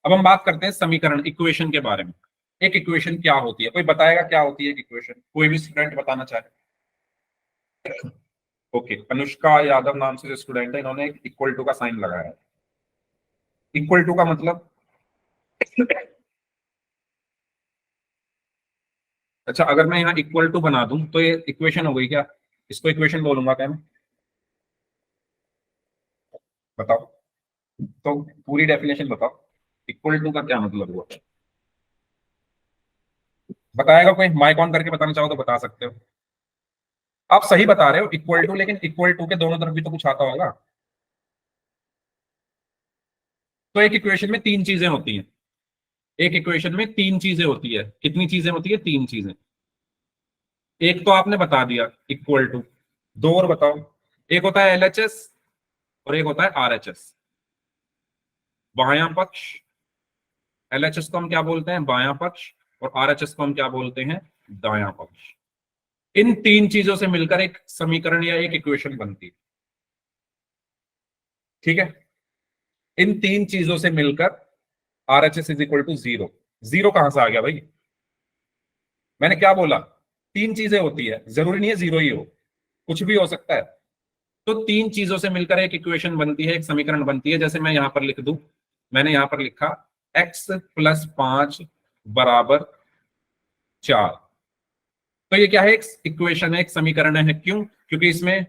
अब हम बात करते हैं समीकरण, इक्वेशन के बारे में। एक इक्वेशन क्या होती है, कोई बताएगा क्या होती है एक इक्वेशन? कोई भी स्टूडेंट बताना चाहे? ओके, अनुष्का यादव नाम से जो स्टूडेंट है, इन्होंने एक इक्वल टू का साइन लगाया है। इक्वल टू का मतलब अच्छा, अगर मैं यहाँ इक्वल टू बना दूं तो ये इक्वेशन हो गई क्या? इसको इक्वेशन बोलूंगा क्या मैं? बताओ तो, पूरी डेफिनेशन बताओ, इक्वल टू का क्या मतलब हुआ? बताएगा कोई? माइक ऑन करके बताना चाहो तो बता सकते हो। आप सही बता रहे हो इक्वल टू, लेकिन इक्वल टू के दोनों तरफ भी तो कुछ आता होगा। तो एक इक्वेशन में तीन चीजें होती हैं। एक इक्वेशन में तीन चीजें होती है। कितनी चीजें होती है? तीन चीजें। एक तो आपने बता दिया, इक्वल टू। दो और बताओ। एक होता है एलएचएस और एक होता है आरएचएस। बायां पक्ष, एलएचएस को हम क्या बोलते हैं? बायां पक्ष। और आरएचएस को हम क्या बोलते हैं? दायां पक्ष। इन तीन चीजों से मिलकर एक समीकरण या एक इक्वेशन बनती है। ठीक है, इन तीन चीजों से मिलकर RHS is equal to zero. Zero कहां से आ गया भाई? मैंने क्या बोला? तीन चीजें होती है, जरूरी नहीं है जीरो ही हो, कुछ भी हो सकता है। तो तीन चीजों से मिलकर एक इक्वेशन बनती है, एक समीकरण बनती है। जैसे मैं यहां पर लिख दूं, मैंने यहां पर लिखा x+5 बराबर 4। तो ये क्या है? एक इक्वेशन है, एक समीकरण है। क्यों? क्योंकि इसमें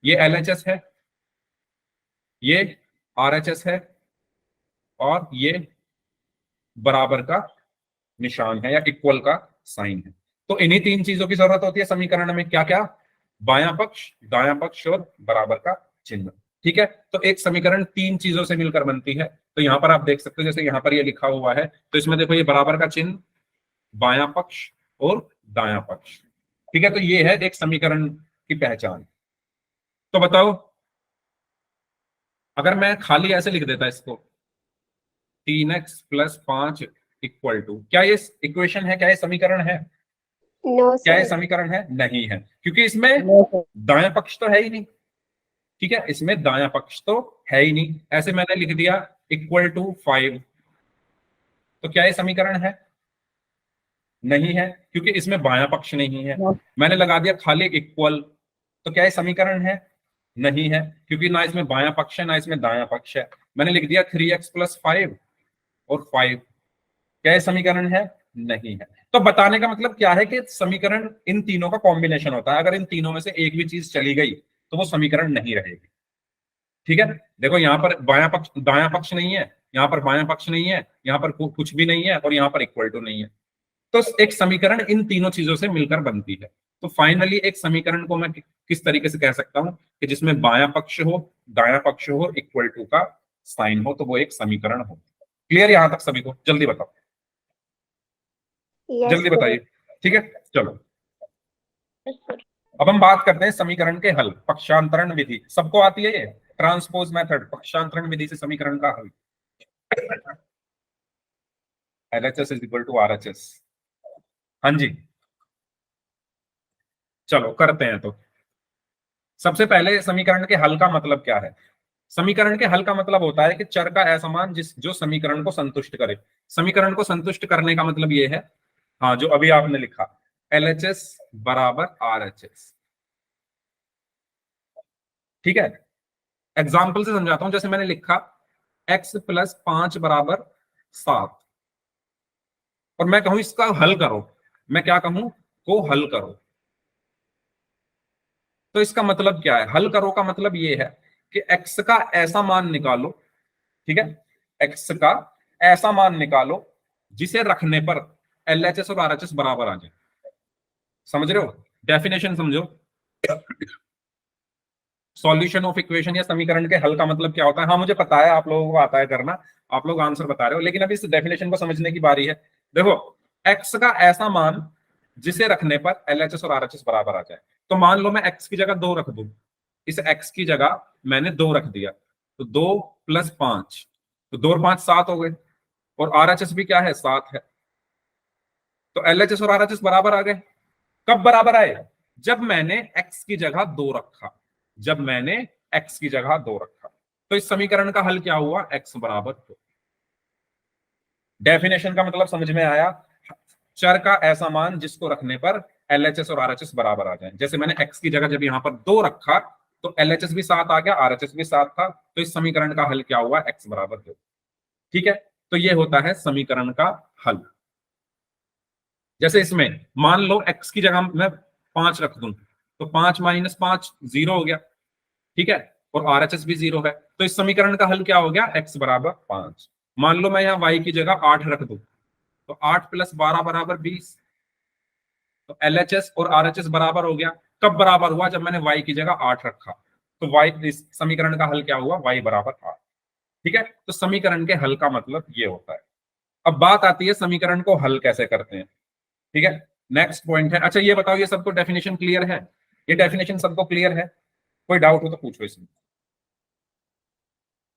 ये एलएचएस है, ये आरएचएस है, और ये बराबर का निशान है या इक्वल का साइन है। तो इन्हीं तीन चीजों की जरूरत होती है समीकरण में। क्या क्या? बायां पक्ष, दायां पक्ष और बराबर का चिन्ह। ठीक है, तो एक समीकरण तीन चीजों से मिलकर बनती है। तो यहां पर आप देख सकते हो, जैसे यहां पर ये लिखा हुआ है, तो इसमें देखो ये बराबर का चिन्ह, बायां पक्ष और दायां पक्ष। ठीक है, तो ये है एक समीकरण की पहचान। तो बताओ, अगर मैं खाली ऐसे लिख देता इसको, 3x+5 इक्वल टू, क्या ये इक्वेशन है? क्या ये समीकरण है? नो क्या ये सर। समीकरण है? नहीं है, क्योंकि इसमें नो सर। दायां पक्ष तो है ही नहीं। ठीक है, इसमें दायां पक्ष तो है ही नहीं। ऐसे मैंने लिख दिया इक्वल टू 5, तो क्या ये समीकरण है? नहीं है, क्योंकि इसमें बायां पक्ष नहीं है। मैंने लगा दिया खाली इक्वल, तो क्या ये समीकरण है? नहीं है, क्योंकि ना इसमें बायां पक्ष है ना इसमें दायां पक्ष है। मैंने लिख दिया 3x+5 और 5, क्या ये समीकरण है? नहीं है। तो बताने का मतलब क्या है कि समीकरण इन तीनों का कॉम्बिनेशन होता है। अगर इन तीनों में से एक भी चीज चली गई तो वो समीकरण नहीं रहेगी। ठीक है, देखो यहाँ पर बायां पक्ष, दायां पक्ष नहीं है, यहाँ पर बायां पक्ष नहीं है, यहाँ पर कुछ भी नहीं है, और यहाँ पर इक्वल टू नहीं है। तो एक समीकरण इन तीनों चीजों से मिलकर बनती है। तो फाइनली एक समीकरण को मैं किस तरीके से कह सकता हूं कि जिसमें बायां पक्ष हो, दायां पक्ष हो, इक्वल टू का साइन हो, तो वो एक समीकरण हो। क्लियर यहां तक सभी को? जल्दी बताओ, यस जल्दी सर। बताइए। ठीक है, चलो यस सर। अब हम बात करते हैं समीकरण के हल। पक्षांतरण विधि सबको आती है ये, ट्रांसपोज मेथड, पक्षांतरण विधि से समीकरण का हल। LHS is equal to RHS. हाँ जी, चलो करते हैं। तो सबसे पहले समीकरण के हल का मतलब क्या है? समीकरण के हल का मतलब होता है कि चर का ऐसा मान जिस जो समीकरण को संतुष्ट करे। समीकरण को संतुष्ट करने का मतलब ये है, हाँ, जो अभी आपने लिखा, एलएचएस बराबर आरएचएस। ठीक है, एग्जाम्पल से समझाता हूं। जैसे मैंने लिखा x+5 बराबर 7, और मैं कहूं इसका हल करो। मैं क्या कहूं? को हल करो। तो इसका मतलब क्या है? हल करो का मतलब ये है कि x का ऐसा मान निकालो। ठीक है, x का ऐसा मान निकालो जिसे रखने पर एलएचएस और आरएचएस बराबर आ जाए। समझ रहे हो? डेफिनेशन समझो। सॉल्यूशन ऑफ इक्वेशन या समीकरण के हल का मतलब क्या होता है? हाँ, मुझे पता है आप लोगों को आता है करना, आप लोग आंसर बता रहे हो, लेकिन अभी इस डेफिनेशन को समझने की बारी है। देखो, x का ऐसा मान जिसे रखने पर एलएचएस और आरएचएस बराबर आ जाए। तो मान लो मैं x की जगह 2 रख दूं, इस x की जगह मैंने 2 रख दिया, तो 2+5, तो 2 और 5 7 हो गए, और आरएचएस भी क्या है? 7 है। तो एलएचएस और आरएचएस बराबर आ गए। कब बराबर आए? जब मैंने x की जगह 2 रखा, जब मैंने x की जगह 2 रखा। तो इस समीकरण का हल क्या हुआ? x बराबर 2। डेफिनेशन का मतलब समझ में आया, चर का ऐसा मान जिसको रखने पर एलएचएस और आरएचएस बराबर आ जाए। जैसे मैंने एक्स की जगह जब यहां पर 2 रखा तो एलएचएस भी 7 आ गया, आरएचएस भी 7 था, तो इस समीकरण का हल क्या हुआ, एक्स बराबर 2। ठीक है, तो ये होता है समीकरण का हल। जैसे इसमें मान लो एक्स की जगह मैं 5 रख दूं तो 5 माइनस 5 0 हो गया। ठीक है, और आरएचएस भी 0 है, तो इस समीकरण का हल क्या हो गया, एक्स बराबर 5। मान लो मैं यहाँ वाई की जगह 8 रख दूं तो 8 प्लस 12 बराबर 20, तो एलएचएस और आरएचएस बराबर हो गया। कब बराबर हुआ, जब मैंने वाई की जगह 8 रखा, तो वाई, इस समीकरण का हल क्या हुआ, वाई बराबर 8। ठीक है, तो समीकरण के हल का मतलब ये होता है। अब बात आती है समीकरण को हल कैसे करते हैं। ठीक है, नेक्स्ट पॉइंट है, अच्छा ये बताओ, ये सबको डेफिनेशन क्लियर है, ये डेफिनेशन सबको क्लियर है, कोई डाउट हो तो पूछो इसमें।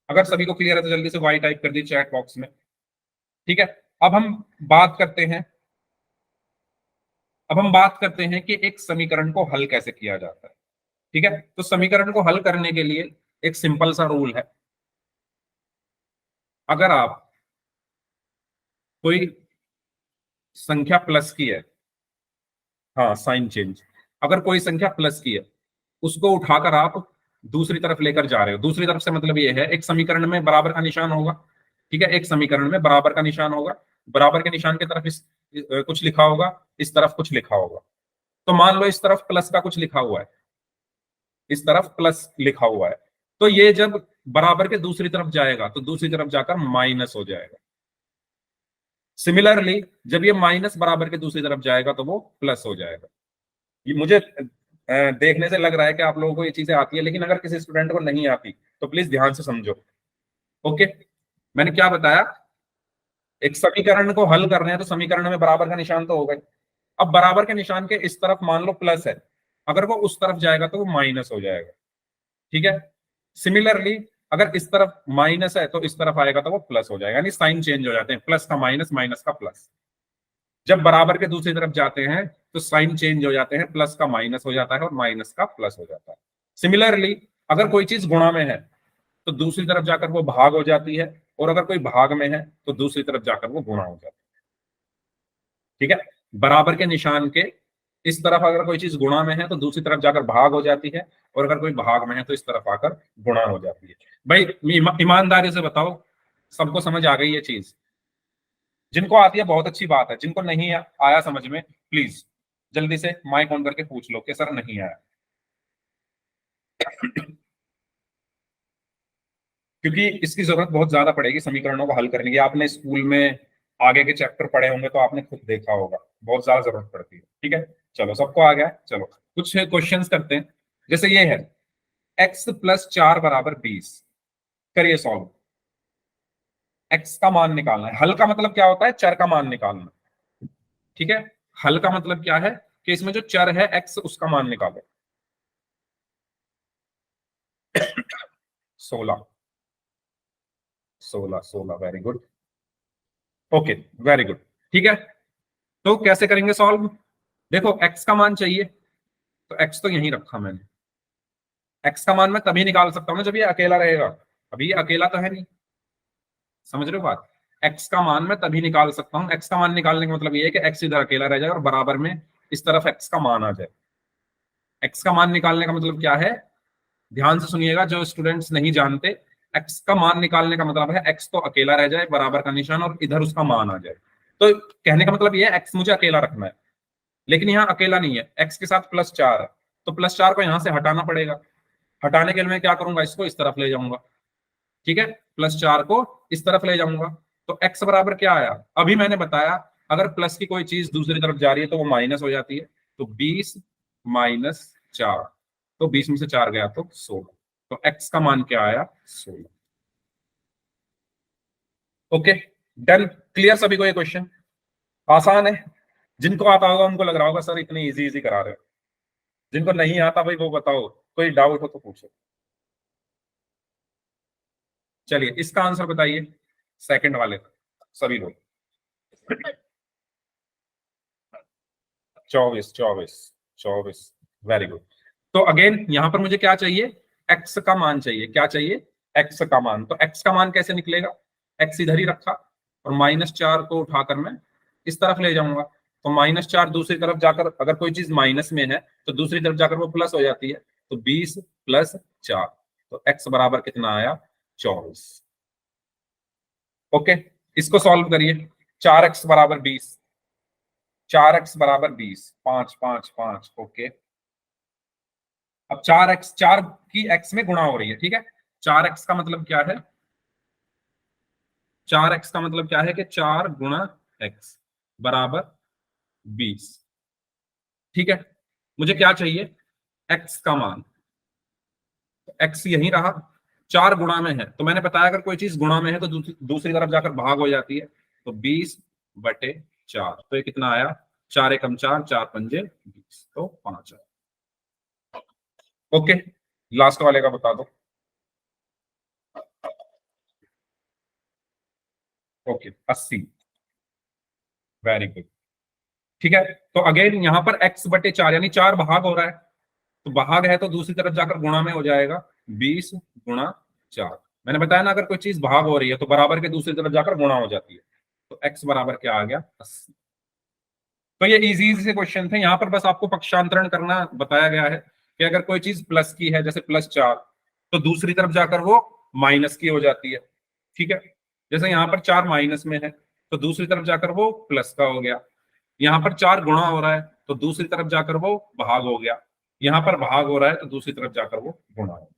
अगर सभी को क्लियर है तो जल्दी से वाई टाइप कर दी चैट बॉक्स में। ठीक है, अब हम बात करते हैं, अब हम बात करते हैं कि एक समीकरण को हल कैसे किया जाता है। ठीक है, तो समीकरण को हल करने के लिए एक सिंपल सा रूल है। अगर आप कोई संख्या प्लस की है, हाँ साइन चेंज, अगर कोई संख्या प्लस की है उसको उठाकर आप दूसरी तरफ लेकर जा रहे हो, दूसरी तरफ से मतलब ये है एक समीकरण में बराबर का निशान होगा। ठीक है, एक समीकरण में बराबर का निशान होगा, बराबर के निशान की तरफ कुछ लिखा होगा, इस तरफ कुछ लिखा होगा। तो मान लो इस तरफ प्लस का कुछ लिखा हुआ है, इस तरफ प्लस लिखा हुआ है, तो ये जब बराबर के दूसरी तरफ जाएगा तो दूसरी तरफ जाकर माइनस हो जाएगा। सिमिलरली जब ये माइनस बराबर के दूसरी तरफ जाएगा तो वो प्लस हो जाएगा। ये मुझे देखने से लग रहा है कि आप लोगों को ये चीजें आती है, लेकिन अगर किसी स्टूडेंट को नहीं आती तो प्लीज ध्यान से समझो। ओके, मैंने क्या बताया, एक समीकरण को हल कर रहे हैं तो समीकरण में बराबर का निशान तो होगा ही। अब बराबर के निशान के इस तरफ मान लो प्लस है, अगर वो उस तरफ जाएगा तो वो माइनस हो जाएगा। ठीक है, सिमिलरली अगर इस तरफ माइनस है तो इस तरफ आएगा तो वो प्लस हो जाएगा, यानी साइन चेंज हो जाते हैं, प्लस का माइनस, माइनस का प्लस। जब बराबर के दूसरी तरफ जाते हैं तो साइन चेंज हो जाते हैं, प्लस का माइनस हो जाता है और माइनस का प्लस हो जाता है। सिमिलरली अगर कोई चीज गुणा में है तो दूसरी तरफ जाकर वो भाग हो जाती है, और अगर कोई भाग में है तो दूसरी तरफ जाकर वो गुणा हो जाती है। ठीक है, बराबर के निशान के इस तरफ अगर कोई चीज गुणा में है तो दूसरी तरफ जाकर भाग हो जाती है, और अगर कोई भाग में है तो इस तरफ आकर गुणा हो जाती है। भाई ईमानदारी से बताओ, सबको समझ आ गई ये चीज? जिनको आती है बहुत अच्छी बात है, जिनको नहीं आया समझ में, प्लीज जल्दी से माइक ऑन करके पूछ लो कि सर नहीं आया। क्योंकि इसकी जरूरत बहुत ज्यादा पड़ेगी समीकरणों को हल करने की। आपने स्कूल में आगे के चैप्टर पढ़े होंगे तो आपने खुद देखा होगा, बहुत ज्यादा जरूरत पड़ती है। ठीक है, चलो सबको आ गया, चलो कुछ क्वेश्चंस करते हैं। जैसे ये है x प्लस 4 बराबर 20, करिए सॉल्व। x का मान निकालना है, हल का मतलब क्या होता है, चर का मान निकालना। ठीक है, हल का मतलब क्या है कि इसमें जो चर है x उसका मान निकालो। 16, 16, 16, very good, okay very good. ठीक है, तो कैसे करेंगे सॉल्व, देखो x का मान चाहिए तो x तो यहीं रखा मैंने। x का मान मैं तभी निकाल सकता हूं ना जब ये अकेला रहेगा, अभी ये अकेला तो है नहीं, समझ रहे हो बात। x का मान मैं तभी निकाल सकता हूं, x का मान निकालने का मतलब ये है कि x इधर अकेला रह जाए और बराबर में इस तरफ x का मान आ जाए। x का मान निकालने का मतलब क्या है, ध्यान से सुनिएगा जो स्टूडेंट्स नहीं जानते, x का मान निकालने का मतलब है x तो अकेला रह जाए, बराबर का निशान और इधर उसका मान आ जाए। तो कहने का मतलब ये है x मुझे अकेला रखना है, लेकिन यहाँ अकेला नहीं है, x के साथ +4 है, तो +4 को यहां से हटाना पड़ेगा। हटाने के लिए मैं क्या करूंगा, इसको इस तरफ ले जाऊंगा। ठीक है, +4 को इस तरफ ले जाऊंगा, तो x बराबर क्या आया, अभी मैंने बताया अगर प्लस की कोई चीज दूसरी तरफ जा रही है तो वो माइनस हो जाती है, तो 20 माइनस 4, तो 20 में से 4 गया तो 16, तो x का मान क्या आया, 16। ओके डन, क्लियर सभी को ये क्वेश्चन, आसान है। जिनको आता होगा उनको लग रहा होगा सर इतनी इजी इजी करा रहे हो, जिनको नहीं आता भाई वो बताओ, कोई डाउट हो तो पूछो। चलिए इसका आंसर बताइए, सेकंड वाले का, सभी लोग। 24, 24, 24, वेरी गुड। तो अगेन यहां पर मुझे क्या चाहिए, एक्स का मान चाहिए, क्या चाहिए, एक्स का मान। तो एक्स का मान कैसे निकलेगा, एक्स इधर ही रखा और -4 को उठाकर मैं इस तरफ ले जाऊंगा, तो -4 दूसरी तरफ जाकर, अगर कोई चीज माइनस में है तो दूसरी तरफ जाकर वो प्लस हो जाती है, तो 20 + 4, तो x बराबर कितना आया? 24। ओके, इसको सॉल्व करिए। 4x बराबर 20, 4x बराबर 20, 5 5 5। ओके, अब 4x, 4 की x में गुणा हो रही है, ठीक है। 4x का मतलब क्या है? 4x का मतलब क्या है कि 4 गुणा x बराबर 20, ठीक है। मुझे क्या चाहिए? x का मान। x यही रहा, 4 गुणा में है, तो मैंने बताया अगर कोई चीज गुणा में है तो दूसरी तरफ जाकर भाग हो जाती है, तो 20/4, तो ये कितना आया? 4 एकम 4, 4 पंजे 20, तो 5 आया। ओके, लास्ट वाले का बता दो। ओके, 80। वेरी गुड, ठीक है। तो अगेन यहां पर x/4 यानी 4 भाग हो रहा है, तो भाग है तो दूसरी तरफ जाकर गुणा में हो जाएगा, 20/4। मैंने बताया ना, अगर कोई चीज भाग हो रही है तो बराबर के दूसरी तरफ जाकर गुणा हो जाती है, तो x बराबर क्या आ गया? 80। तो ये इजी इजी से क्वेश्चन थे, यहाँ पर बस आपको पक्षांतरण करना बताया गया है कि अगर कोई चीज प्लस की है, जैसे +4, तो दूसरी तरफ जाकर वो माइनस की हो जाती है, ठीक है। जैसे यहाँ पर 4 माइनस में है तो दूसरी तरफ जाकर वो प्लस का हो गया। यहाँ पर 4 गुणा हो रहा है तो दूसरी तरफ जाकर वो भाग हो गया। यहाँ पर भाग हो रहा है तो दूसरी तरफ जाकर वो गुणा हो गया।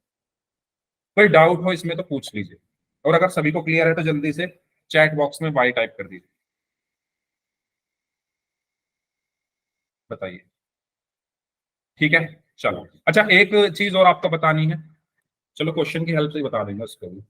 कोई डाउट हो इसमें तो पूछ लीजिए, और अगर सभी को क्लियर है तो जल्दी से चैट बॉक्स में बाय टाइप कर दीजिए, बताइए। ठीक है, चलो। अच्छा, एक चीज और आपको बतानी है, चलो क्वेश्चन की हेल्प से ही बता देंगे उसको भी।